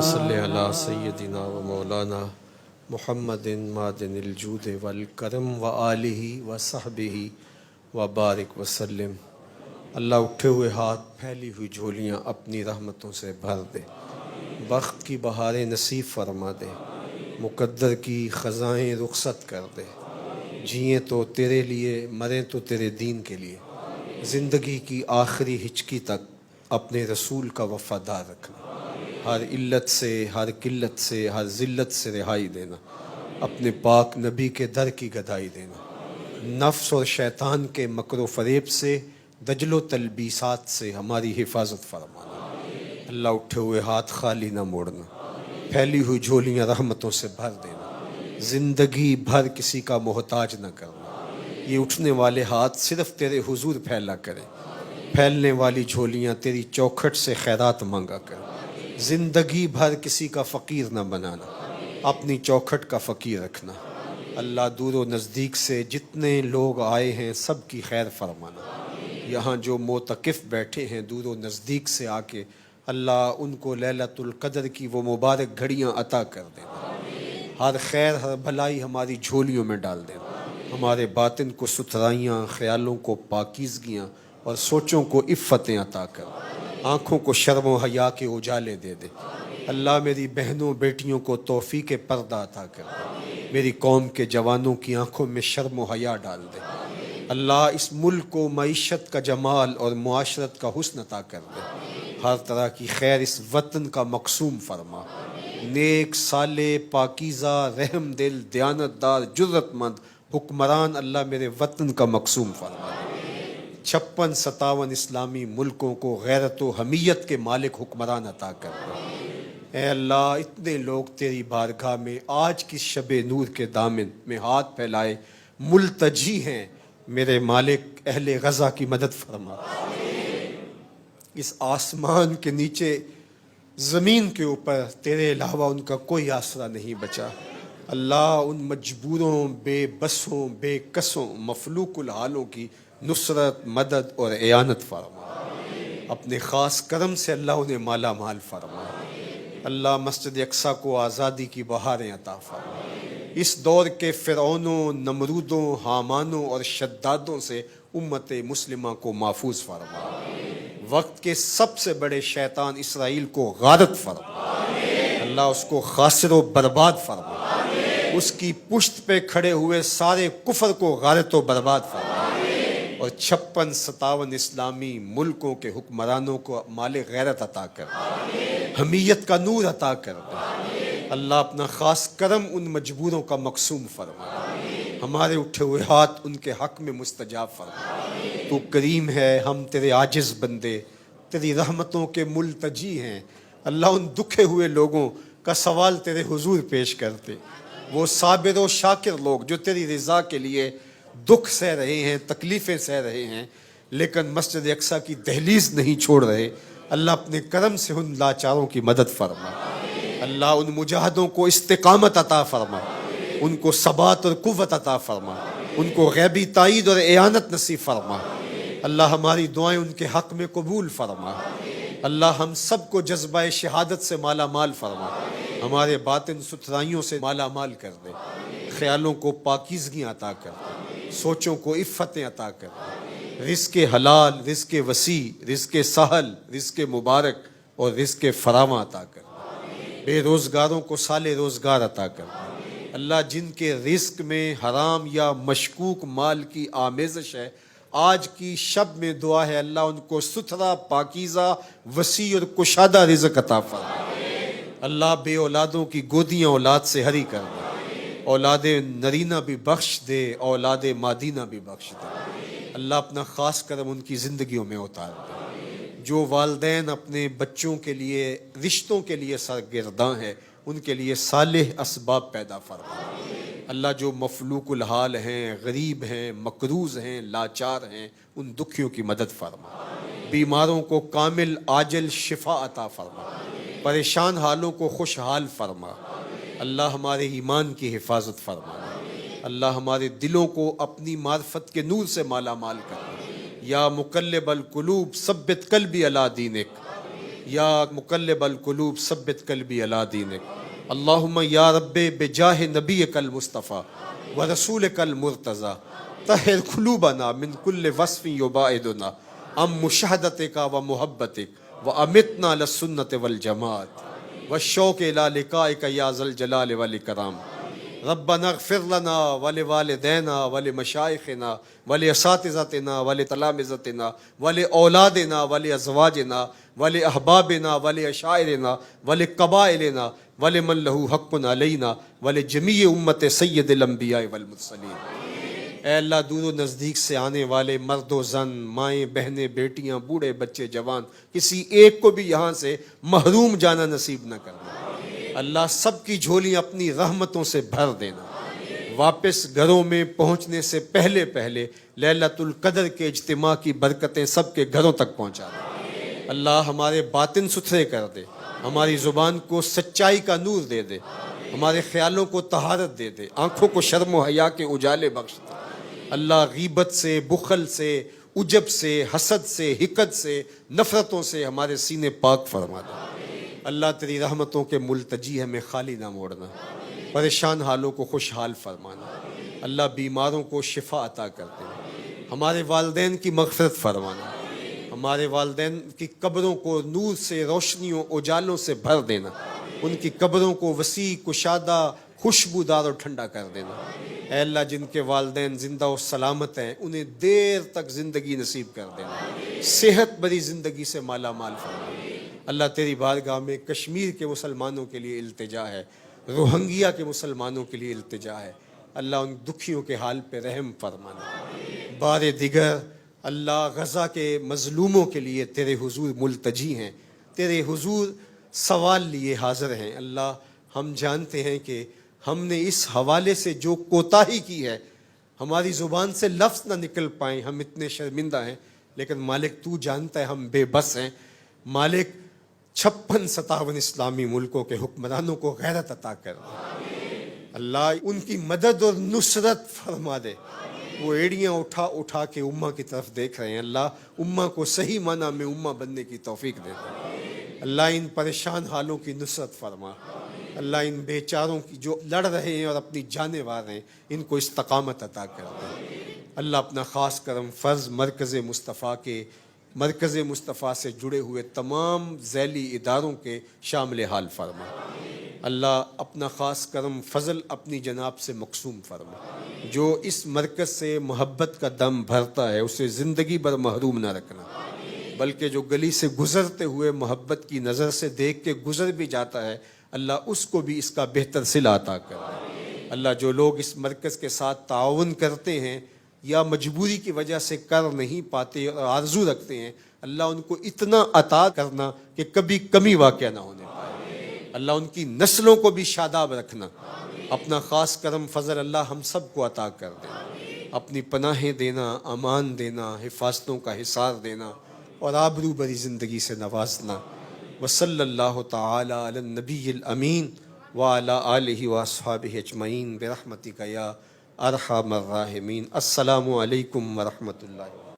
وصلی علی سیدنا و مولانا محمد معدن الجود والکرم و آلہ و صحبہ و بارک وسلم۔ اللہ اٹھے ہوئے ہاتھ پھیلی ہوئی جھولیاں اپنی رحمتوں سے بھر دے، بخت کی بہاریں نصیب فرما دے، مقدر کی خزائیں رخصت کر دے، جئیں تو تیرے لیے مریں تو تیرے دین کے لیے، زندگی کی آخری ہچکی تک اپنے رسول کا وفادار رکھنا، ہر علت سے، ہر قلت سے، ہر ذلت سے رہائی دینا، اپنے پاک نبی کے در کی گدائی دینا، نفس اور شیطان کے مکر و فریب سے، دجل و تلبیسات سے ہماری حفاظت فرمانا۔ اللہ اٹھے ہوئے ہاتھ خالی نہ موڑنا، پھیلی ہوئی جھولیاں رحمتوں سے بھر دینا، زندگی بھر کسی کا محتاج نہ کرنا، یہ اٹھنے والے ہاتھ صرف تیرے حضور پھیلا کریں، پھیلنے والی جھولیاں تیری چوکھٹ سے خیرات مانگا کریں، زندگی بھر کسی کا فقیر نہ بنانا، اپنی چوکھٹ کا فقیر رکھنا۔ اللہ دور و نزدیک سے جتنے لوگ آئے ہیں سب کی خیر فرمانا، یہاں جو معتکف بیٹھے ہیں دور و نزدیک سے آ کے اللہ ان کو لیلۃ القدر کی وہ مبارک گھڑیاں عطا کر دینا، ہر خیر ہر بھلائی ہماری جھولیوں میں ڈال دینا، ہمارے باطن کو ستھرائیاں، خیالوں کو پاکیزگیاں اور سوچوں کو عفتیں عطا کر، آنکھوں کو شرم و حیا کے اجالے دے دے۔ اللہ میری بہنوں بیٹیوں کو توفیق پردہ عطا کر دے، میری قوم کے جوانوں کی آنکھوں میں شرم و حیا ڈال دے۔ اللہ اس ملک کو معیشت کا جمال اور معاشرت کا حسن عطا کر دے، ہر طرح کی خیر اس وطن کا مقسوم فرما، نیک صالح پاکیزہ رحم دل دیانت دار جرت مند حکمران اللہ میرے وطن کا مقسوم فرما، 56-57 اسلامی ملکوں کو غیرت و حمیت کے مالک حکمران عطا کر دے۔ اے اللہ اتنے لوگ تیری بارگاہ میں آج کی شب نور کے دامن میں ہاتھ پھیلائے ملتجی ہیں، میرے مالک اہل غزہ کی مدد فرما، اس آسمان کے نیچے زمین کے اوپر تیرے علاوہ ان کا کوئی آسرا نہیں بچا۔ اللہ ان مجبوروں، بے بسوں، بے کسوں، مفلوق الحالوں کی نصرت مدد اور اعانت فرما، اپنے خاص کرم سے اللہ انہیں مالا مال فرما۔ اللہ مسجد اقصیٰ کو آزادی کی بہاریں عطا فرما، اس دور کے فرعونوں، نمرودوں، حامانوں اور شدادوں سے امت مسلمہ کو محفوظ فرما، وقت کے سب سے بڑے شیطان اسرائیل کو غارت فرما، اللہ اس کو خاسر و برباد فرما، اس کی پشت پہ کھڑے ہوئے سارے کفر کو غارت و برباد فرما، اور 56-57 اسلامی ملکوں کے حکمرانوں کو مال غیرت عطا کر، حمیت کا نور عطا کر دے۔ اللہ اپنا خاص کرم ان مجبوروں کا مقسوم فرما، ہمارے اٹھے ہوئے ہاتھ ان کے حق میں مستجاب فرما۔ تو کریم ہے، ہم تیرے عاجز بندے تیری رحمتوں کے ملتجی ہیں، اللہ ان دکھے ہوئے لوگوں کا سوال تیرے حضور پیش کرتے، وہ صابر و شاکر لوگ جو تیری رضا کے لیے دکھ سہ رہے ہیں، تکلیفیں سہ رہے ہیں، لیکن مسجد اقصیٰ کی دہلیز نہیں چھوڑ رہے، اللہ اپنے کرم سے ان لاچاروں کی مدد فرما، اللہ ان مجاہدوں کو استقامت عطا فرما، ان کو ثبات اور قوت عطا فرما، ان کو غیبی تائید اور اعانت نصیب فرما، اللہ ہماری دعائیں ان کے حق میں قبول فرما، اللہ ہم سب کو جذبہ شہادت سے مالا مال فرما، ہمارے باطن ستھرائیوں سے مالا مال کر دے، خیالوں کو پاکیزگی عطا کر دے، سوچوں کو عفتیں عطا کر دے، رزق حلال، رزق وسیع، رزق سہل، رزق مبارک اور رزق فراواں عطا کر دے، بے روزگاروں کو سال روزگار عطا کر دے، اللہ جن کے رزق میں حرام یا مشکوک مال کی آمیزش ہے، آج کی شب میں دعا ہے اللہ ان کو ستھرا پاکیزہ وسیع اور کشادہ رزق عطا فرما، اللہ بے اولادوں کی گودیاں اولاد سے ہری کر دے، اولاد نرینہ بھی بخش دے، اولاد مادینہ بھی بخش دے، اللہ اپنا خاص کرم ان کی زندگیوں میں اتار دے، جو والدین اپنے بچوں کے لیے رشتوں کے لیے سرگرداں ہیں ان کے لیے صالح اسباب پیدا فرما، اللہ جو مفلوق الحال ہیں، غریب ہیں، مقروض ہیں، لاچار ہیں، ان دکھیوں کی مدد فرما، بیماروں کو کامل عاجل شفا عطا فرما، پریشان حالوں کو خوشحال فرما، اللہ ہمارے ایمان کی حفاظت فرما، اللہ ہمارے دلوں کو اپنی معرفت کے نور سے مالا مال کر، یا مقلب القلوب ثبت قلبی علی دینک، یا مقلب القلوب ثبت قلبی علی دینک اللہم یا رب بجاہ نبیک المصطفیٰ ورسولک المرتضی طہر قلوبنا من کل وصف یباعدنا ام مشاہدتک و محبتک وامتنا للسنت والجماعت والشوق الی لقائک یا ذا الجلال والاکرام ربنا اغفر لنا ولوالدینا ولمشائخنا ولاساتذتنا ولتلامذتنا ولاولادنا ولازواجنا ولاحبابنا ولعشائرنا ولقبائلنا ولمن له حق علینا ولجمیع امت سید الانبیاء والمرسلین۔ اے اللہ دور و نزدیک سے آنے والے مرد و زن، مائیں بہنیں بیٹیاں بوڑھے بچے جوان، کسی ایک کو بھی یہاں سے محروم جانا نصیب نہ کرنا۔ اللہ سب کی جھولیاں اپنی رحمتوں سے بھر دینا۔ واپس گھروں میں پہنچنے سے پہلے لیلۃ القدر کے اجتماع کی برکتیں سب کے گھروں تک پہنچا دے۔ اللہ ہمارے باطن ستھرے کر دے، ہماری زبان کو سچائی کا نور دے دے، ہمارے خیالوں کو طہارت دے دے، آنکھوں کو شرم و حیا کے اجالے بخش دے۔ اللہ غیبت سے، بخل سے، عجب سے، حسد سے، حقد سے، نفرتوں سے ہمارے سینے پاک فرما دے۔ اللہ تیری رحمتوں کے ملتجی ہمیں خالی نہ موڑنا، پریشان حالوں کو خوشحال فرمانا۔ اللہ بیماروں کو شفا عطا کرتے ہیں، ہمارے والدین کی مغفرت فرمانا، ہمارے والدین کی قبروں کو نور سے، روشنیوں، اجالوں سے بھر دینا، ان کی قبروں کو وسیع، کشادہ، خوشبودار اور ٹھنڈا کر دینا۔ اے اللہ جن کے والدین زندہ و سلامت ہیں انہیں دیر تک زندگی نصیب کر دینا، صحت بری زندگی سے مالا مال فرما۔ اللہ تیری بارگاہ میں کشمیر کے مسلمانوں کے لیے التجا ہے، روہنگیا کے مسلمانوں کے لیے التجا ہے، اللہ ان دکھیوں کے حال پہ رحم فرمانا۔ بار دیگر اللہ غزہ کے مظلوموں کے لیے تیرے حضور ملتجی ہیں، تیرے حضور سوال لیے حاضر ہیں۔ اللہ ہم جانتے ہیں کہ ہم نے اس حوالے سے جو کوتاہی کی ہے، ہماری زبان سے لفظ نہ نکل پائیں، ہم اتنے شرمندہ ہیں، لیکن مالک تو جانتا ہے ہم بے بس ہیں۔ مالک 56-57 اسلامی ملکوں کے حکمرانوں کو غیرت عطا کر دے، اللہ ان کی مدد اور نصرت فرما دے۔ وہ ایڑیاں اٹھا اٹھا کے امہ کی طرف دیکھ رہے ہیں، اللہ امہ کو صحیح معنی میں امہ بننے کی توفیق دے دے۔ اللہ ان پریشان حالوں کی نصرت فرما، اللہ ان بیچاروں کی جو لڑ رہے ہیں اور اپنی جانیں وار ہیں ان کو استقامت عطا کر دے۔ اللہ اپنا خاص کرم فرض مرکز مصطفیٰ سے جڑے ہوئے تمام ذیلی اداروں کے شامل حال فرما۔ اللہ اپنا خاص کرم فضل اپنی جناب سے مقسوم فرما، جو اس مرکز سے محبت کا دم بھرتا ہے اسے زندگی بھر محروم نہ رکھنا، بلکہ جو گلی سے گزرتے ہوئے محبت کی نظر سے دیکھ کے گزر بھی جاتا ہے اللہ اس کو بھی اس کا بہتر صلہ عطا کر دے۔ اللہ جو لوگ اس مرکز کے ساتھ تعاون کرتے ہیں یا مجبوری کی وجہ سے کر نہیں پاتے اور آرزو رکھتے ہیں، اللہ ان کو اتنا عطا کرنا کہ کبھی کمی واقع نہ ہونے پائے۔ اللہ ان کی نسلوں کو بھی شاداب رکھنا، اپنا خاص کرم فضل اللہ ہم سب کو عطا کر دے۔ اپنی پناہیں دینا، امان دینا، حفاظتوں کا حصار دینا اور آبرو بری زندگی سے نوازنا۔ وصلی اللہ تعالی علی النبی الامین وعلی آلہ واصحابہ اجمعین برحمتک یا ارحم الراحمین۔ السلام علیکم ورحمۃ اللہ۔